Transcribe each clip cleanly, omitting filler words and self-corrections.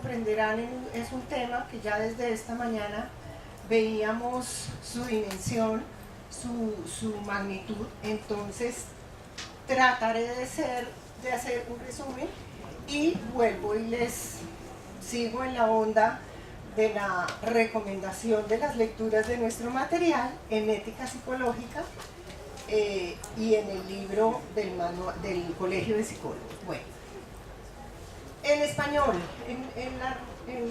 comprenderán, es un tema que ya desde esta mañana veíamos su dimensión, su magnitud. Entonces trataré de hacer un resumen y vuelvo y les sigo en la onda de la recomendación de las lecturas de nuestro material en ética psicológica y en el libro del Colegio de Psicólogos. Bueno, en español, en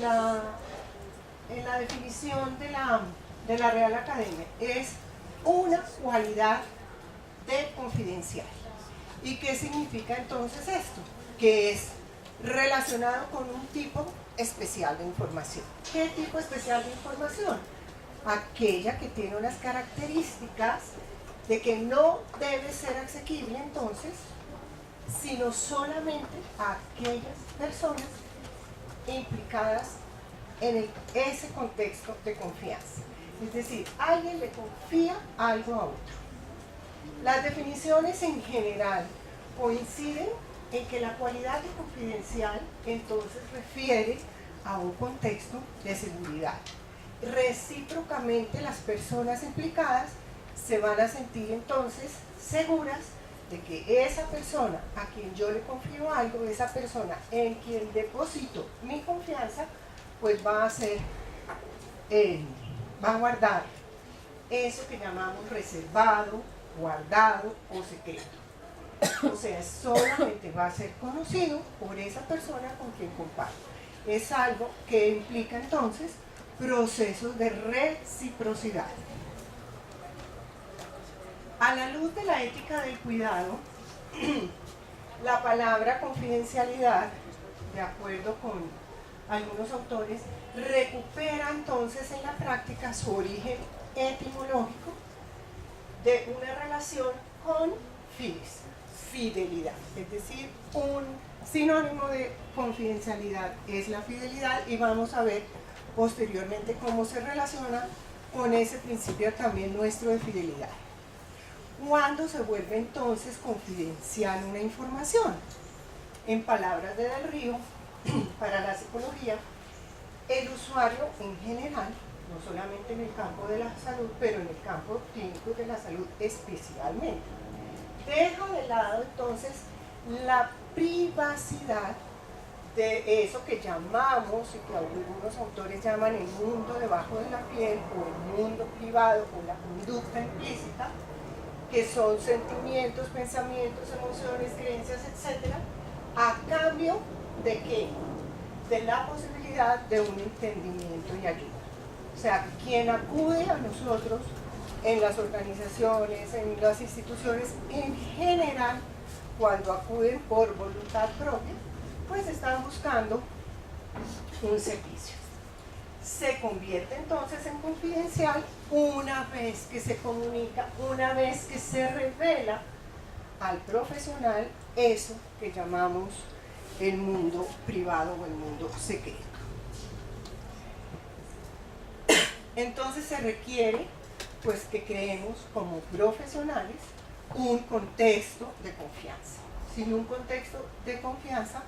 la definición de la Real Academia, es una cualidad de confidencial. ¿Y qué significa entonces esto? Que es relacionado con un tipo especial de información. ¿Qué tipo especial de información? Aquella que tiene unas características de que no debe ser asequible entonces, sino solamente a aquellas personas implicadas en ese contexto de confianza. Es decir, alguien le confía algo a otro. Las definiciones en general coinciden en que la cualidad de confidencial entonces refiere a un contexto de seguridad. Recíprocamente las personas implicadas se van a sentir entonces seguras de que esa persona a quien yo le confío algo, esa persona en quien deposito mi confianza, pues va a guardar eso que llamamos reservado, guardado o secreto. O sea, solamente va a ser conocido por esa persona con quien comparto. Es algo que implica entonces procesos de reciprocidad. A la luz de la ética del cuidado, la palabra confidencialidad, de acuerdo con algunos autores, recupera entonces en la práctica su origen etimológico de una relación con fides, fidelidad. Es decir, un sinónimo de confidencialidad es la fidelidad y vamos a ver posteriormente cómo se relaciona con ese principio también nuestro de fidelidad. ¿Cuándo se vuelve entonces confidencial una información? En palabras de Del Río, para la psicología, el usuario en general, no solamente en el campo de la salud, pero en el campo clínico de la salud especialmente, deja de lado entonces la privacidad de eso que llamamos, y que algunos autores llaman el mundo debajo de la piel, o el mundo privado, o la conducta implícita, que son sentimientos, pensamientos, emociones, creencias, etc., a cambio de ¿qué? De la posibilidad de un entendimiento y ayuda. O sea, quien acude a nosotros en las organizaciones, en las instituciones, en general, cuando acuden por voluntad propia, pues están buscando un servicio. Se convierte entonces en confidencial una vez que se comunica, una vez que se revela al profesional eso que llamamos el mundo privado o el mundo secreto. Entonces se requiere pues que creemos como profesionales un contexto de confianza. Sin un contexto de confianza,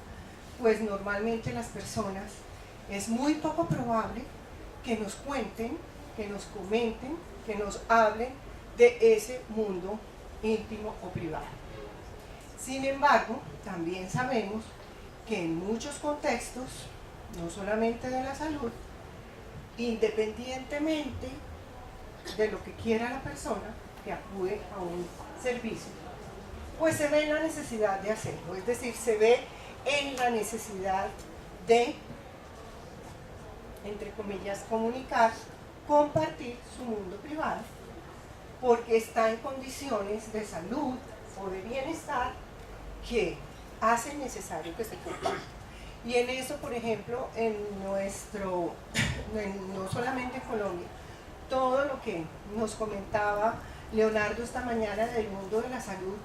pues normalmente las personas es muy poco probable que nos cuenten, que nos comenten, que nos hablen de ese mundo íntimo o privado. Sin embargo, también sabemos que en muchos contextos, no solamente de la salud, independientemente de lo que quiera la persona que acude a un servicio, pues se ve la necesidad de hacerlo, es decir, se ve en la necesidad de, entre comillas, comunicar, compartir su mundo privado, porque está en condiciones de salud o de bienestar que hacen necesario que se comparta. Y en eso, por ejemplo, no solamente en Colombia, todo lo que nos comentaba Leonardo esta mañana del mundo de la salud,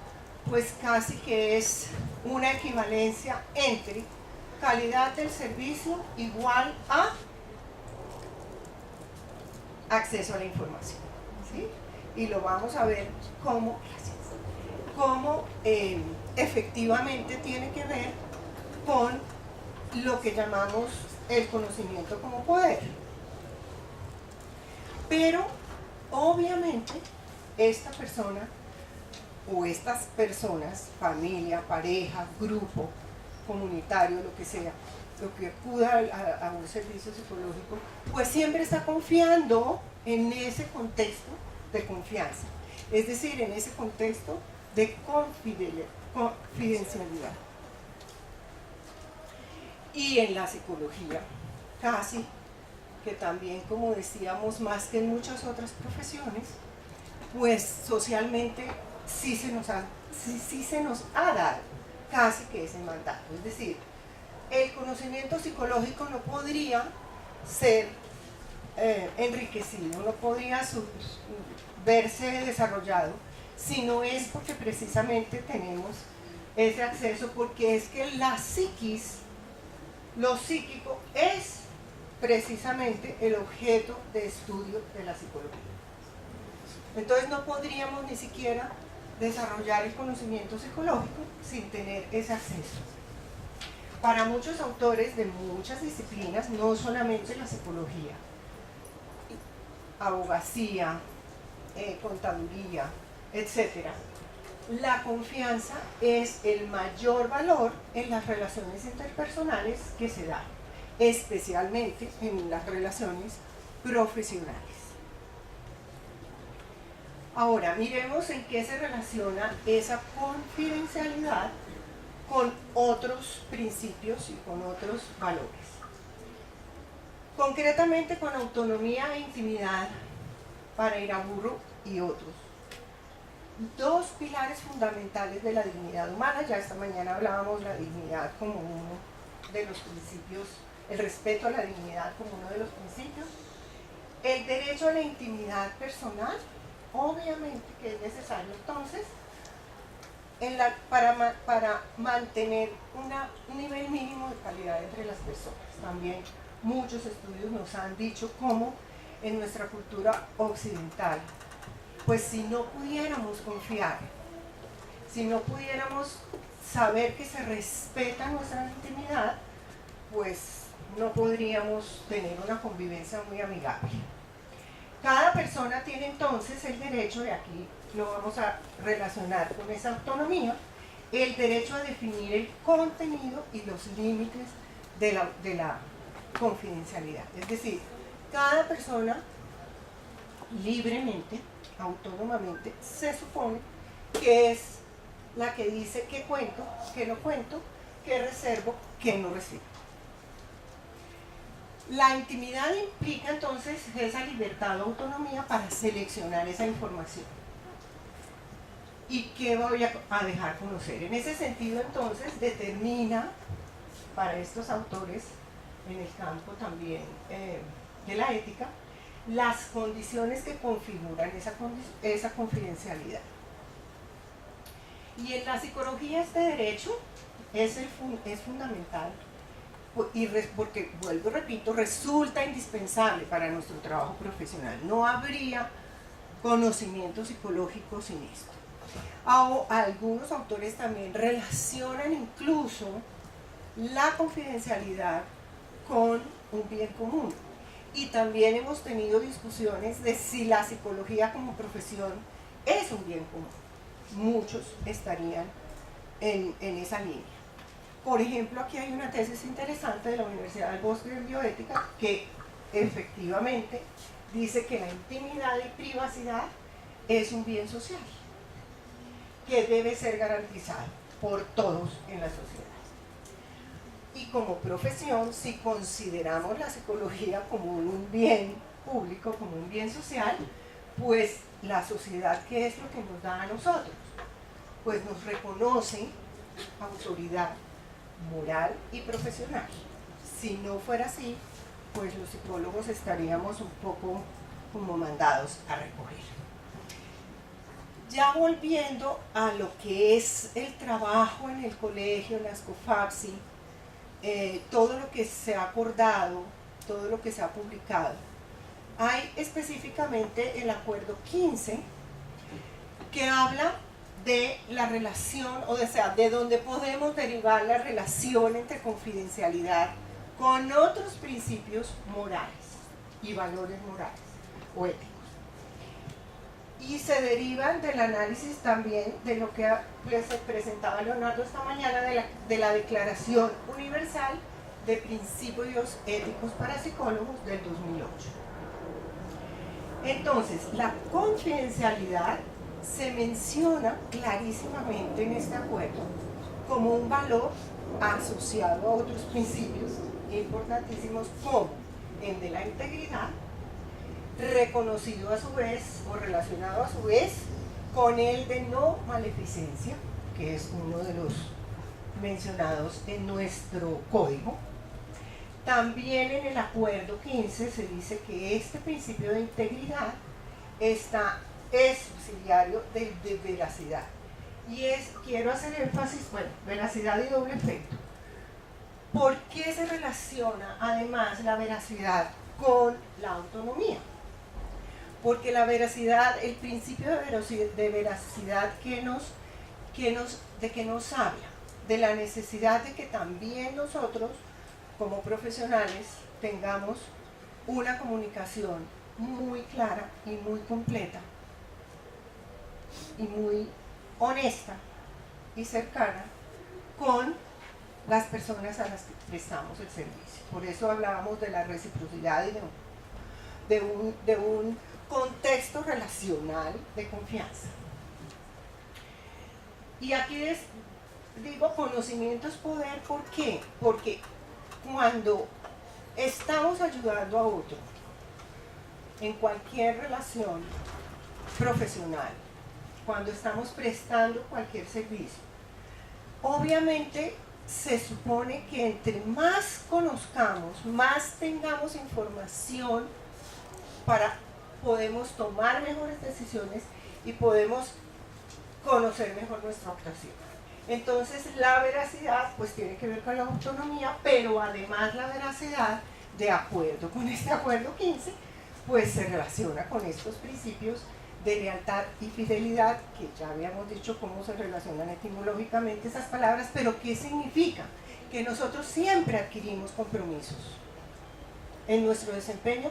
pues casi que es una equivalencia entre calidad del servicio igual a acceso a la información, ¿sí? Y lo vamos a ver cómo efectivamente tiene que ver con lo que llamamos el conocimiento como poder. Pero obviamente esta persona o estas personas, familia, pareja, grupo, comunitario, lo que sea, lo que acuda a un servicio psicológico, pues siempre está confiando en ese contexto de confianza, es decir, en ese contexto de confidencialidad. Y en la psicología, casi que también, como decíamos, más que en muchas otras profesiones, pues socialmente sí se nos ha dado casi que ese mandato. Es decir, el conocimiento psicológico no podría ser enriquecido, no podría verse desarrollado, si no es porque precisamente tenemos ese acceso, porque es que la psiquis, lo psíquico, es precisamente el objeto de estudio de la psicología. Entonces no podríamos ni siquiera desarrollar el conocimiento psicológico sin tener ese acceso. Para muchos autores de muchas disciplinas, no solamente la psicología, abogacía, contaduría, etc., la confianza es el mayor valor en las relaciones interpersonales que se dan, especialmente en las relaciones profesionales. Ahora, miremos en qué se relaciona esa confidencialidad con otros principios y con otros valores. Concretamente con autonomía e intimidad para Iraburu y otros. Dos pilares fundamentales de la dignidad humana. Ya esta mañana hablábamos de la dignidad como uno de los principios, el respeto a la dignidad como uno de los principios. El derecho a la intimidad personal, obviamente que es necesario entonces para mantener un nivel mínimo de calidad entre las personas. También muchos estudios nos han dicho cómo en nuestra cultura occidental, pues si no pudiéramos confiar, si no pudiéramos saber que se respeta nuestra intimidad, pues no podríamos tener una convivencia muy amigable. Cada persona tiene entonces el derecho, y aquí lo vamos a relacionar con esa autonomía, el derecho a definir el contenido y los límites de la confidencialidad. Es decir, cada persona libremente, autónomamente, se supone que es la que dice qué cuento, qué no cuento, qué reservo, qué no recibo. La intimidad implica entonces esa libertad o autonomía para seleccionar esa información. ¿Y qué voy a dejar conocer? En ese sentido entonces determina para estos autores en el campo también de la ética las condiciones que configuran esa confidencialidad. Y en la psicología este derecho es fundamental, porque, vuelvo y repito, resulta indispensable para nuestro trabajo profesional. No habría conocimiento psicológico sin esto. Algunos autores también relacionan incluso la confidencialidad con un bien común. Y también hemos tenido discusiones de si la psicología como profesión es un bien común. Muchos estarían en esa línea. Por ejemplo, aquí hay una tesis interesante de la Universidad del Bosque en Bioética que efectivamente dice que la intimidad y privacidad es un bien social que debe ser garantizado por todos en la sociedad. Y como profesión, si consideramos la psicología como un bien público, como un bien social, pues la sociedad, ¿qué es lo que nos da a nosotros? Pues nos reconoce autoridad moral y profesional. Si no fuera así, pues los psicólogos estaríamos un poco como mandados a recoger. Ya volviendo a lo que es el trabajo en el colegio, en las COFAPSI, todo lo que se ha acordado, todo lo que se ha publicado, hay específicamente el acuerdo 15 que habla de la relación, o sea, de donde podemos derivar la relación entre confidencialidad con otros principios morales y valores morales o éticos. Y se derivan del análisis también de lo que les presentaba Leonardo esta mañana de la Declaración Universal de Principios Éticos para Psicólogos del 2008. Entonces, la confidencialidad se menciona clarísimamente en este acuerdo como un valor asociado a otros principios importantísimos como el de la integridad, reconocido a su vez o relacionado a su vez con el de no maleficencia, que es uno de los mencionados en nuestro código. También en el acuerdo 15 se dice que este principio de integridad es subsidiario del de veracidad. Y quiero hacer énfasis, bueno, veracidad y doble efecto. ¿Por qué se relaciona además la veracidad con la autonomía? Porque la veracidad, el principio de veracidad que nos habla de la necesidad de que también nosotros, como profesionales, tengamos una comunicación muy clara y muy completa y muy honesta y cercana con las personas a las que prestamos el servicio. Por eso hablábamos de la reciprocidad y de un contexto relacional de confianza. Y aquí digo conocimiento es poder, ¿por qué? Porque cuando estamos ayudando a otro en cualquier relación profesional, cuando estamos prestando cualquier servicio, obviamente se supone que entre más conozcamos, más tengamos información podemos tomar mejores decisiones y podemos conocer mejor nuestra actuación. Entonces la veracidad pues tiene que ver con la autonomía, pero además la veracidad, de acuerdo con este acuerdo 15, pues se relaciona con estos principios de lealtad y fidelidad, que ya habíamos dicho cómo se relacionan etimológicamente esas palabras, pero ¿qué significa? Que nosotros siempre adquirimos compromisos. En nuestro desempeño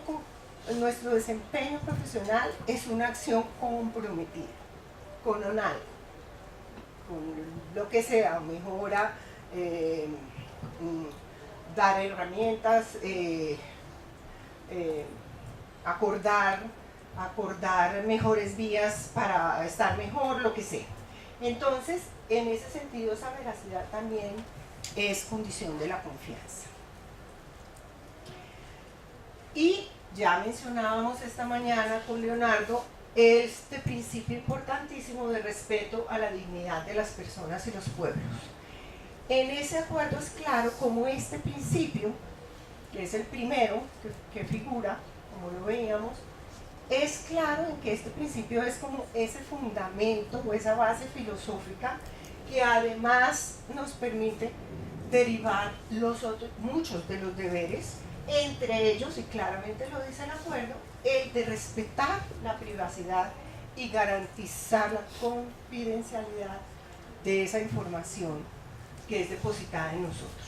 profesional es una acción comprometida con algo, con lo que sea, mejora, dar herramientas, acordar mejores vías para estar mejor, lo que sea. Entonces, en ese sentido, esa veracidad también es condición de la confianza. Y ya mencionábamos esta mañana con Leonardo este principio importantísimo de respeto a la dignidad de las personas y los pueblos. En ese acuerdo es claro cómo este principio, que es el primero que figura, como lo veíamos, es claro en que este principio es como ese fundamento o esa base filosófica que además nos permite derivar muchos de los deberes, entre ellos, y claramente lo dice el acuerdo, el de respetar la privacidad y garantizar la confidencialidad de esa información que es depositada en nosotros.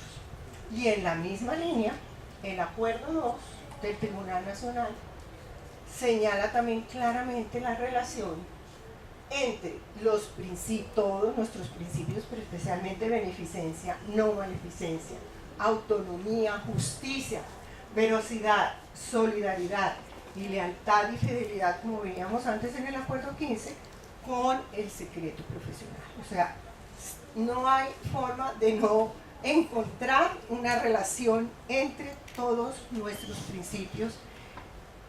Y en la misma línea, el acuerdo 2 del Tribunal Nacional señala también claramente la relación entre todos nuestros principios, pero especialmente beneficencia, no maleficencia, autonomía, justicia, veracidad, solidaridad y lealtad y fidelidad, como veíamos antes en el acuerdo 15, con el secreto profesional. O sea, no hay forma de no encontrar una relación entre todos nuestros principios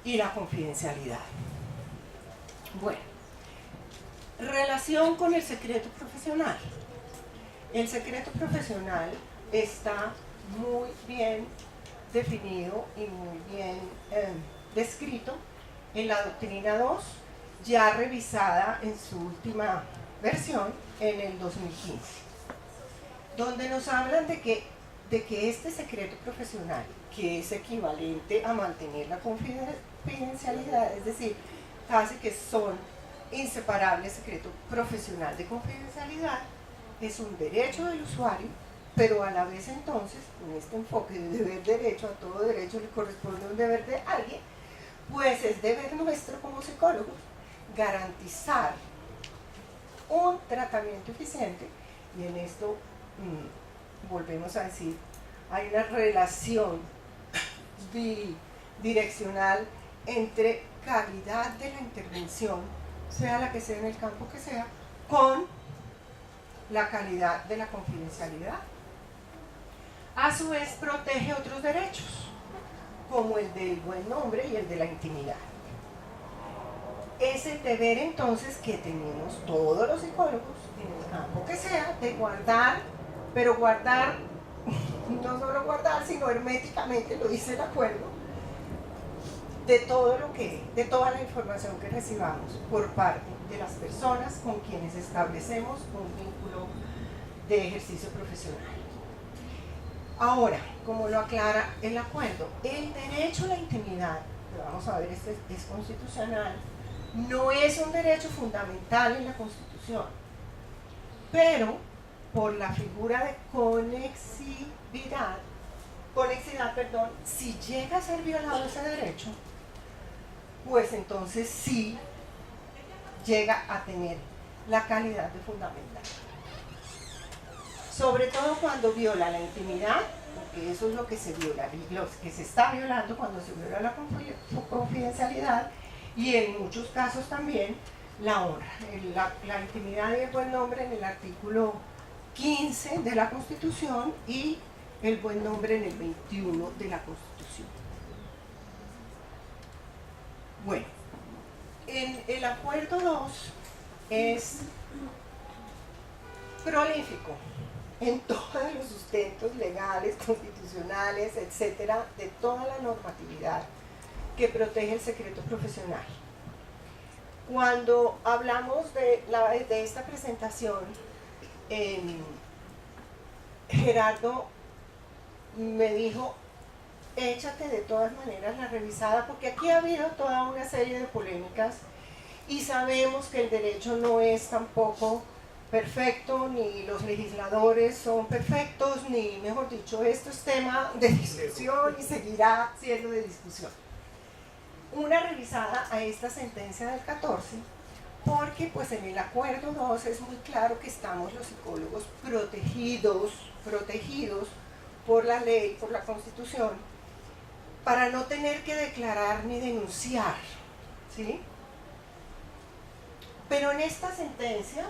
y la confidencialidad. Bueno, relación con el secreto profesional. El secreto profesional está muy bien definido y muy bien descrito en la doctrina 2, ya revisada en su última versión en el 2015, donde nos hablan de que este secreto profesional, que es equivalente a mantener la confidencialidad, es decir, casi que son inseparables, secreto profesional de confidencialidad, es un derecho del usuario, pero a la vez entonces, con este enfoque de deber derecho, a todo derecho le corresponde un deber de alguien, pues es deber nuestro como psicólogos garantizar un tratamiento eficiente, y en esto volvemos a decir, hay una relación bidireccional entre calidad de la intervención, sea la que sea en el campo que sea, con la calidad de la confidencialidad. A su vez protege otros derechos, como el del buen nombre y el de la intimidad. Es el deber entonces que tenemos todos los psicólogos en el campo que sea de guardar, pero guardar, no solo guardar, sino herméticamente, lo dice el acuerdo, de toda la información que recibamos por parte de las personas con quienes establecemos un vínculo de ejercicio profesional. Ahora, como lo aclara el acuerdo, el derecho a la intimidad, que vamos a ver, este es constitucional, no es un derecho fundamental en la Constitución, pero por la figura de conexidad, si llega a ser violado ese derecho, pues entonces sí llega a tener la calidad de fundamental. Sobre todo cuando viola la intimidad, porque eso es lo que se viola, lo que se está violando cuando se viola la confidencialidad, y en muchos casos también la honra, la intimidad y el buen nombre en el artículo 15 de la Constitución y el buen nombre en el 21 de la Constitución. Bueno, el acuerdo 2 es prolífico en todos los sustentos legales, constitucionales, etcétera, de toda la normatividad que protege el secreto profesional. Cuando hablamos de esta presentación, Gerardo me dijo, échate de todas maneras la revisada, porque aquí ha habido toda una serie de polémicas y sabemos que el derecho no es tampoco perfecto, ni los legisladores son perfectos, ni, mejor dicho, esto es tema de discusión y seguirá siendo de discusión. Una revisada a esta sentencia del 14, porque pues en el acuerdo 2 es muy claro que estamos los psicólogos protegidos por la ley, por la Constitución, para no tener que declarar ni denunciar, ¿sí? Pero en esta sentencia,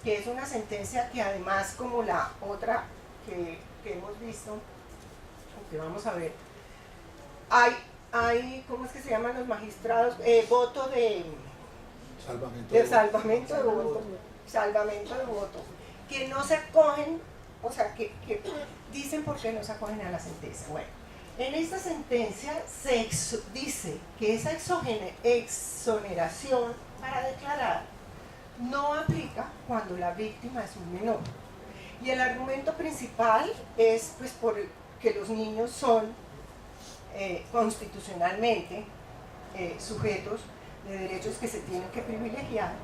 que es una sentencia que además, como la otra que hemos visto, o que vamos a ver, hay, ¿cómo es que se llaman los magistrados? Voto de salvamento de voto, que no se acogen, o sea, que dicen por qué no se acogen a la sentencia. Bueno, en esta sentencia se dice que esa exoneración para declarar no aplica cuando la víctima es un menor. Y el argumento principal es pues porque los niños son constitucionalmente sujetos de derechos que se tienen que privilegiar.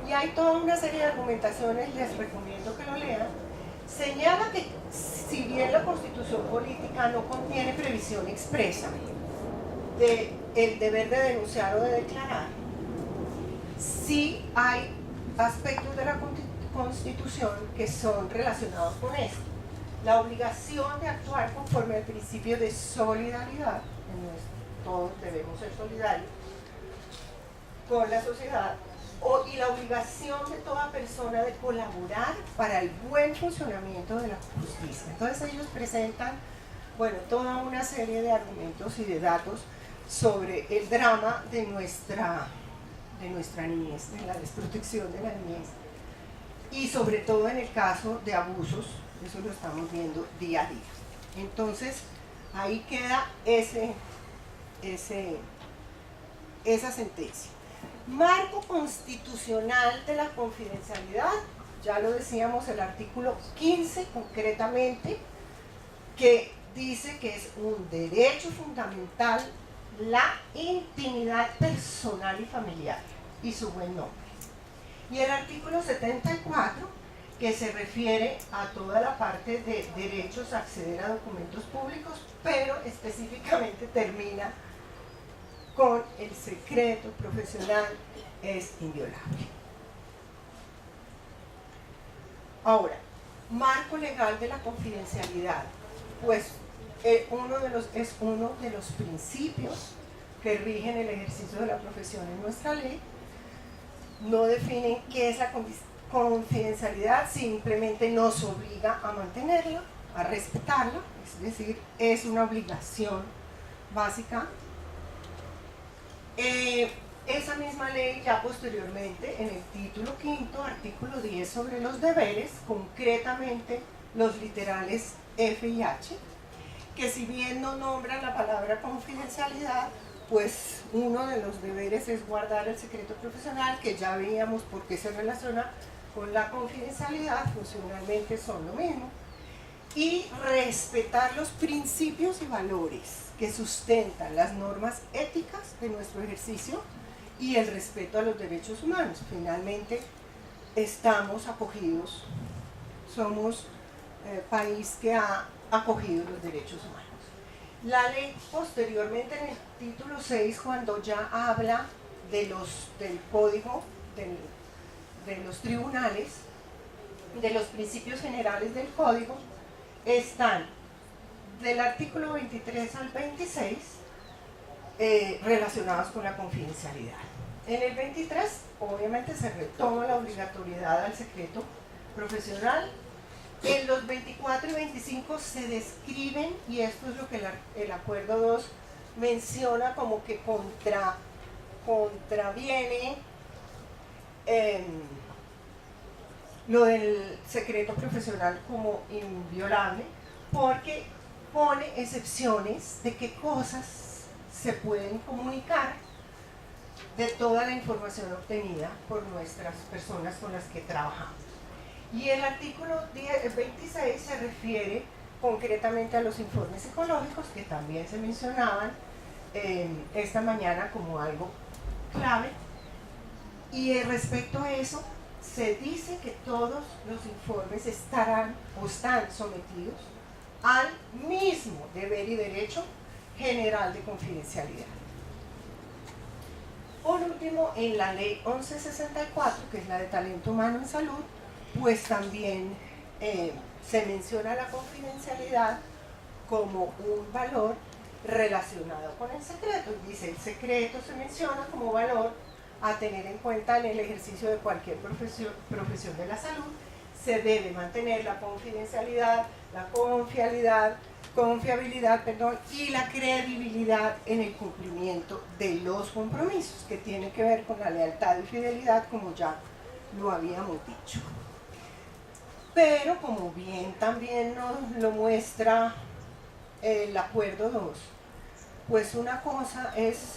Y hay toda una serie de argumentaciones, les recomiendo que lo lean. Señala que si bien la Constitución política no contiene previsión expresa del deber de denunciar o de declarar, sí hay aspectos de la Constitución que son relacionados con esto. La obligación de actuar conforme al principio de solidaridad, todos debemos ser solidarios con la sociedad, y la obligación de toda persona de colaborar para el buen funcionamiento de la justicia. Entonces ellos presentan, bueno, toda una serie de argumentos y de datos sobre el drama de nuestra niñez, de la desprotección de la niñez, y sobre todo en el caso de abusos, eso lo estamos viendo día a día. Entonces, ahí queda esa sentencia. Marco constitucional de la confidencialidad, ya lo decíamos, el artículo 15 concretamente, que dice que es un derecho fundamental la intimidad personal y familiar y su buen nombre. Y el artículo 74, que se refiere a toda la parte de derechos a acceder a documentos públicos, pero específicamente termina con el secreto profesional es inviolable. Ahora, marco legal de la confidencialidad, pues es uno de los principios que rigen el ejercicio de la profesión en nuestra ley. No definen qué es la confidencialidad, simplemente nos obliga a mantenerla, a respetarla, es decir, es una obligación básica. Esa misma ley ya posteriormente en el título quinto, artículo 10 sobre los deberes, concretamente los literales F y H, que si bien no nombran la palabra confidencialidad, pues uno de los deberes es guardar el secreto profesional, que ya veíamos por qué se relaciona con la confidencialidad, funcionalmente son lo mismo, y respetar los principios y valores que sustentan las normas éticas de nuestro ejercicio y el respeto a los derechos humanos. Finalmente, estamos acogidos, somos país que ha acogido los derechos humanos. La ley posteriormente en el título 6, cuando ya habla del código, de los tribunales, de los principios generales del código, están del artículo 23 al 26 relacionados con la confidencialidad. En el 23, obviamente, se retoma la obligatoriedad al secreto profesional. En los 24 y 25 se describen, y esto es lo que el acuerdo 2 menciona como que contraviene lo del secreto profesional como inviolable, porque pone excepciones de qué cosas se pueden comunicar de toda la información obtenida por nuestras personas con las que trabajamos. Y el artículo 26 se refiere concretamente a los informes psicológicos, que también se mencionaban esta mañana como algo clave. Y respecto a eso, se dice que todos los informes estarán o están sometidos al mismo deber y derecho general de confidencialidad. Por último, en la ley 1164, que es la de talento humano en salud, pues también se menciona la confidencialidad como un valor relacionado con el secreto. Dice, el secreto se menciona como valor a tener en cuenta en el ejercicio de cualquier profesión de la salud. Se debe mantener la confidencialidad, la confiabilidad, y la credibilidad en el cumplimiento de los compromisos, que tiene que ver con la lealtad y fidelidad, como ya lo habíamos dicho. Pero como bien también nos lo muestra el acuerdo 2, pues una cosa es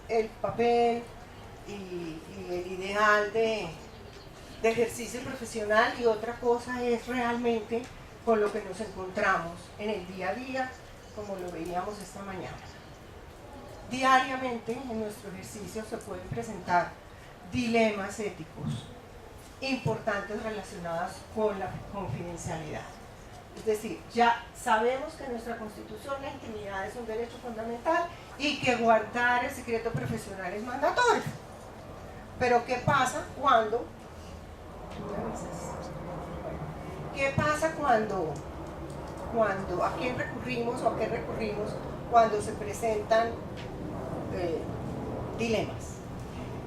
el papel y el ideal de ejercicio profesional, y otra cosa es realmente con lo que nos encontramos en el día a día, como lo veíamos esta mañana. Diariamente en nuestro ejercicio se pueden presentar dilemas éticos importantes relacionados con la confidencialidad. Es decir, ya sabemos que en nuestra Constitución la intimidad es un derecho fundamental y que guardar el secreto profesional es mandatorio. Pero ¿qué pasa cuando... ¿Qué pasa cuando a quién recurrimos o a qué recurrimos cuando se presentan dilemas?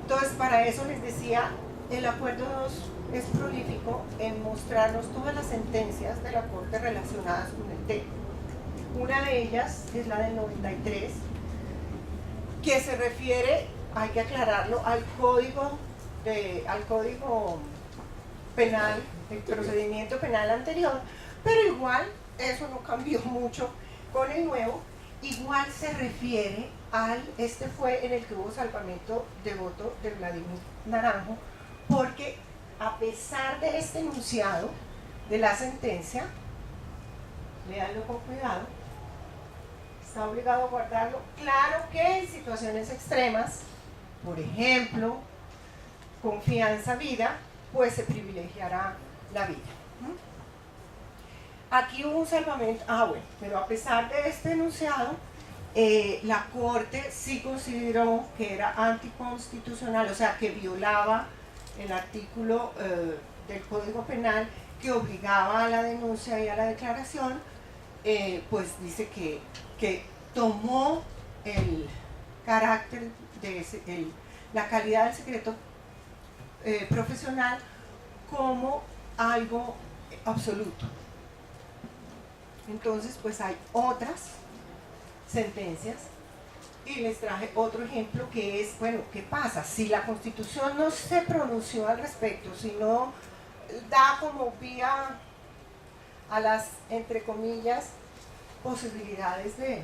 Entonces, para eso les decía, el acuerdo 2 es prolífico en mostrarnos todas las sentencias de la Corte relacionadas con el tema. Una de ellas es la del 93, que se refiere, hay que aclararlo, al código penal, el procedimiento penal anterior, pero igual eso no cambió mucho con el nuevo. Igual se refiere este fue en el que hubo salvamento de voto de Vladimir Naranjo, porque a pesar de este enunciado de la sentencia, léanlo con cuidado, está obligado a guardarlo. Claro que en situaciones extremas, por ejemplo, confianza vida, pues se privilegiará la vida. Aquí hubo un salvamento, bueno, pero a pesar de este enunciado, la Corte sí consideró que era anticonstitucional, o sea, que violaba el artículo del Código Penal que obligaba a la denuncia y a la declaración, pues dice que tomó el carácter de la calidad del secreto profesional como algo absoluto. Entonces, pues hay otras sentencias y les traje otro ejemplo que es, bueno, ¿qué pasa? Si la Constitución no se pronunció al respecto, si no da como vía a las, entre comillas, posibilidades de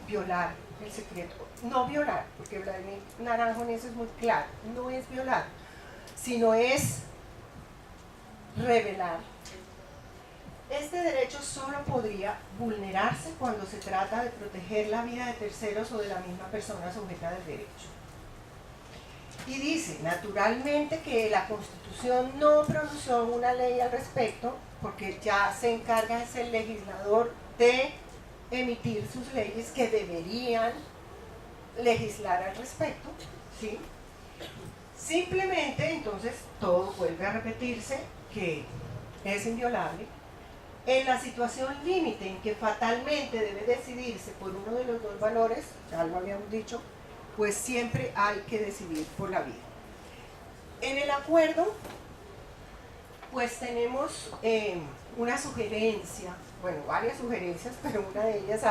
violar el secreto, no violar, porque Vladimir Naranjo en eso es muy claro, no es violar, sino es revelar. Este derecho solo podría vulnerarse cuando se trata de proteger la vida de terceros o de la misma persona sujeta del derecho. Y dice, naturalmente, que la Constitución no pronunció una ley al respecto, porque ya se encarga ese legislador de emitir sus leyes que deberían legislar al respecto, ¿sí? Simplemente, entonces, todo vuelve a repetirse que es inviolable. En la situación límite en que fatalmente debe decidirse por uno de los dos valores, ya lo habíamos dicho, pues siempre hay que decidir por la vida. En el acuerdo, pues tenemos una sugerencia, bueno, varias sugerencias, pero una de ellas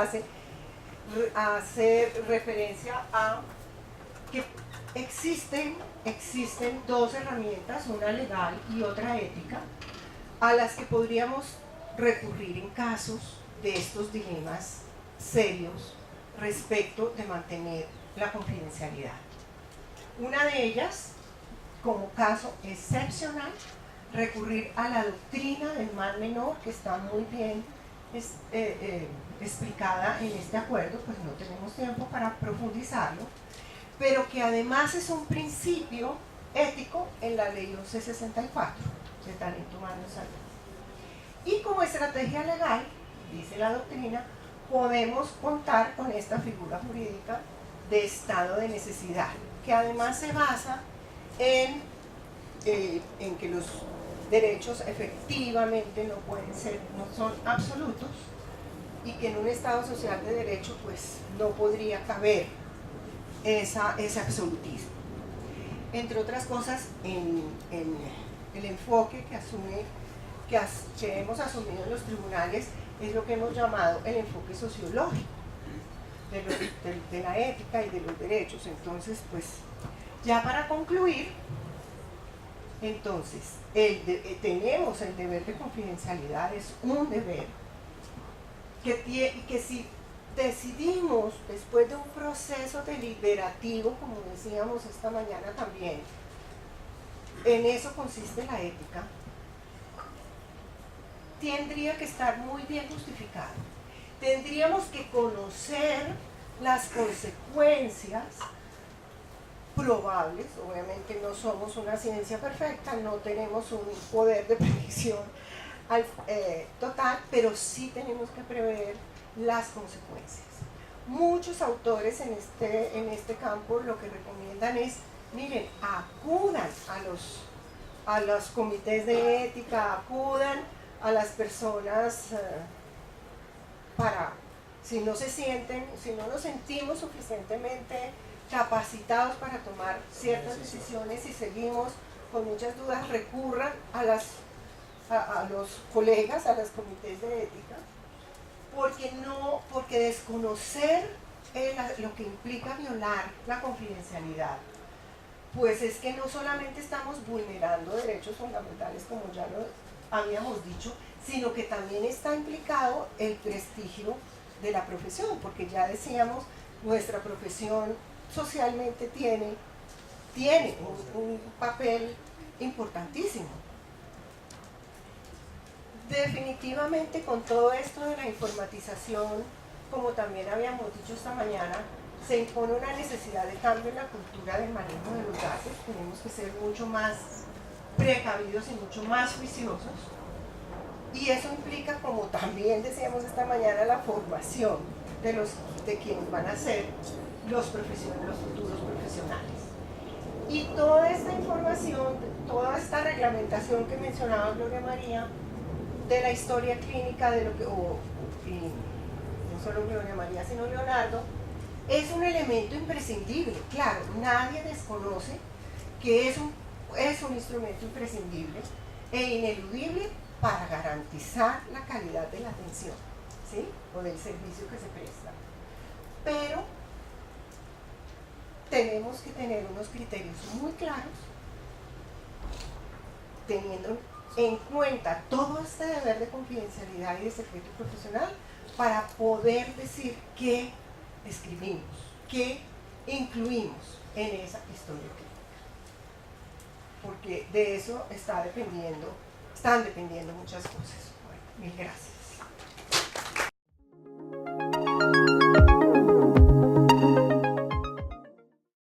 hace referencia a que existen dos herramientas, una legal y otra ética, a las que podríamos recurrir en casos de estos dilemas serios respecto de mantener la confidencialidad. Una de ellas, como caso excepcional, recurrir a la doctrina del mal menor, que está muy bien explicada en este acuerdo, pues no tenemos tiempo para profundizarlo, pero que además es un principio ético en la ley 1164 de talento humano y salud. Y como estrategia legal, dice la doctrina, podemos contar con esta figura jurídica de estado de necesidad, que además se basa en que los derechos efectivamente no son absolutos, y que en un estado social de derecho pues no podría caber ese absolutismo. Entre otras cosas, en el enfoque que hemos asumido en los tribunales es lo que hemos llamado el enfoque sociológico de la ética y de los derechos. Entonces, pues, ya para concluir, entonces, tenemos el deber de confidencialidad, es un deber, que si decidimos, después de un proceso deliberativo, como decíamos esta mañana también, en eso consiste la ética, tendría que estar muy bien justificado. Tendríamos que conocer las consecuencias probables. Obviamente no somos una ciencia perfecta, no tenemos un poder de predicción total, pero sí tenemos que prever las consecuencias. Muchos autores en este campo lo que recomiendan es, miren, acudan a los comités de ética, acudan a las personas si no nos sentimos suficientemente capacitados para tomar ciertas decisiones y seguimos con muchas dudas, recurran a los colegas, a los comités de ética, porque desconocer lo que implica violar la confidencialidad, pues es que no solamente estamos vulnerando derechos fundamentales, como ya lo habíamos dicho, sino que también está implicado el prestigio de la profesión, porque ya decíamos, nuestra profesión socialmente tiene un papel importantísimo. Definitivamente, con todo esto de la informatización, como también habíamos dicho esta mañana, se impone una necesidad de cambio en la cultura del manejo de los datos. Tenemos que ser mucho más precavidos y mucho más juiciosos. Y eso implica, como también decíamos esta mañana, la formación de quienes van a ser los futuros profesionales. Y toda esta información, toda esta reglamentación que mencionaba Gloria María, de la historia clínica de lo que, y no solo Gloria María, sino Leonardo, es un elemento imprescindible. Claro, nadie desconoce que es un instrumento imprescindible e ineludible para garantizar la calidad de la atención, ¿sí? O del servicio que se presta. Pero tenemos que tener unos criterios muy claros, teniendo en cuenta todo este deber de confidencialidad y de secreto profesional, para poder decir qué escribimos, qué incluimos en esa historia clínica. Porque de eso están dependiendo muchas cosas. Bueno, mil gracias.